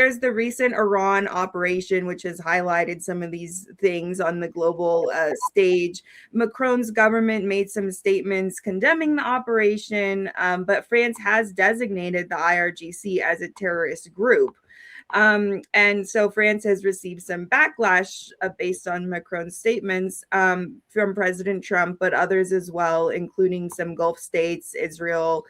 there's the recent Iran operation, which has highlighted some of these things on the global stage. Macron's government made some statements condemning the operation, but France has designated the IRGC as a terrorist group. And so France has received some backlash based on Macron's statements from President Trump, but others as well, including some Gulf states, Israel,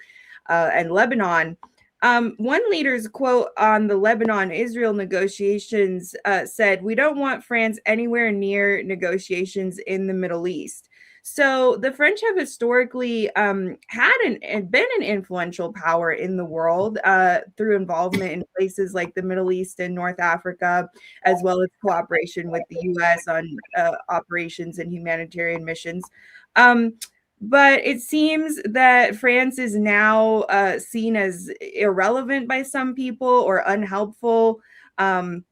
and Lebanon. One leader's quote on the Lebanon-Israel negotiations said, "We don't want France anywhere near negotiations in the Middle East." So the French have historically had and been an influential power in the world through involvement in places like the Middle East and North Africa, as well as cooperation with the U.S. on operations and humanitarian missions. But it seems that France is now seen as irrelevant by some people or unhelpful. And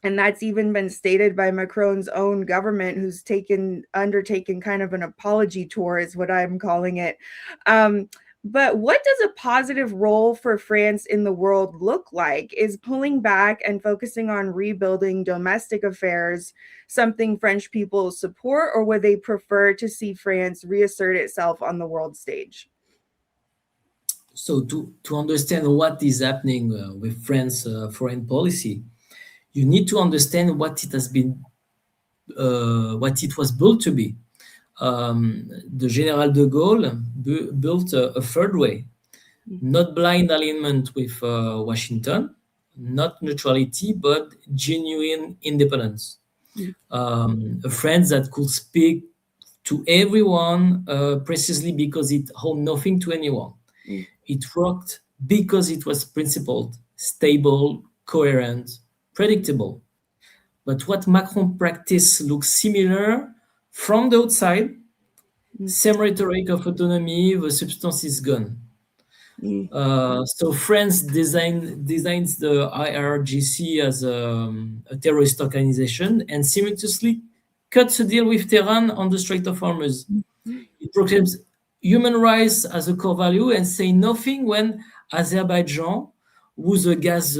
that's even been stated by Macron's own government, who's undertaken kind of an apology tour, is what I'm calling it. But what does a positive role for France in the world look like? Is pulling back and focusing on rebuilding domestic affairs something French people support, or would they prefer to see France reassert itself on the world stage? So to understand what is happening with France foreign policy, you need to understand what it has been, what it was built to be. The General de Gaulle built a third way, not blind alignment with Washington, not neutrality, but genuine independence. A France that could speak to everyone precisely because it owed nothing to anyone. It worked because it was principled, stable, coherent, predictable. But what Macron practice looks similar from the outside. Same rhetoric of autonomy, the substance is gone. So France designs the IRGC as a terrorist organization and simultaneously cuts a deal with Tehran on the Strait of Hormuz. It proclaims human rights as a core value and say nothing when Azerbaijan, whose gas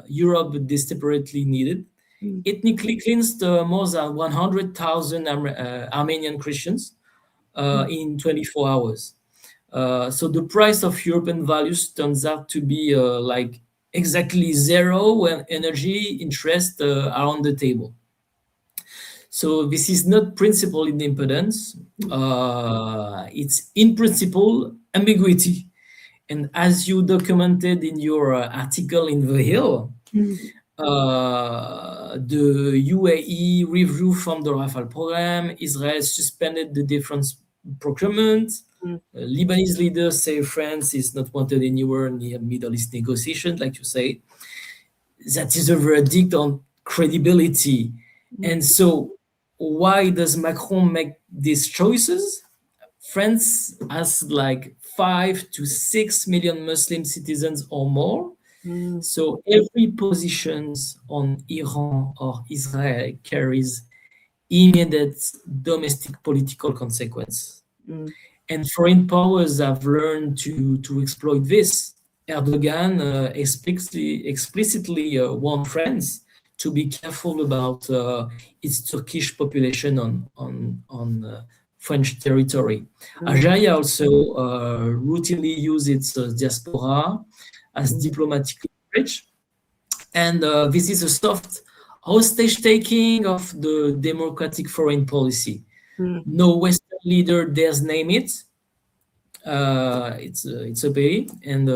Europe desperately needed, ethnically cleansed more than 100,000 Armenian Christians in 24 hours. So the price of European values turns out to be like exactly zero when energy interests are on the table. So this is not principle independence, it's in principle ambiguity. And as you documented in your article in The Hill, the UAE review from the Rafale program, Israel suspended the defense procurement, Lebanese leaders say France is not wanted anywhere near Middle East negotiations, like you say. That is a verdict on credibility. And so why does Macron make these choices? France has like 5 to 6 million Muslim citizens or more. So every position on Iran or Israel carries immediate domestic political consequence. And foreign powers have learned to exploit this. Erdogan explicitly warned France to be careful about its Turkish population on French territory. Algeria also routinely used its diaspora as diplomatic leverage. And this is a soft hostage taking of the democratic foreign policy. No Western leader dares name it. It's a pity. And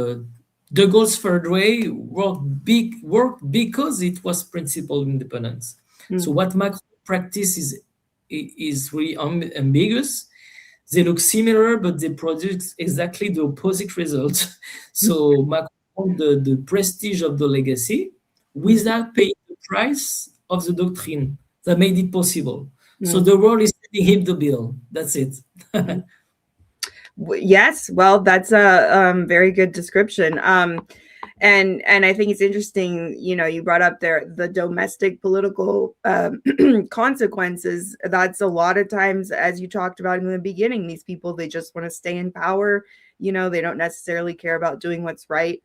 De Gaulle's third way worked because it was principled independence. So what Macron practice is really ambiguous. They look similar, but they produce exactly the opposite result. So Macron the prestige of the legacy without paying the price of the doctrine that made it possible. So the world is sending him the bill. That's it. Yes, well, that's a very good description. And I think it's interesting, you brought up there the domestic political consequences. That's a lot of times, as you talked about in the beginning, these people, they just want to stay in power. They don't necessarily care about doing what's right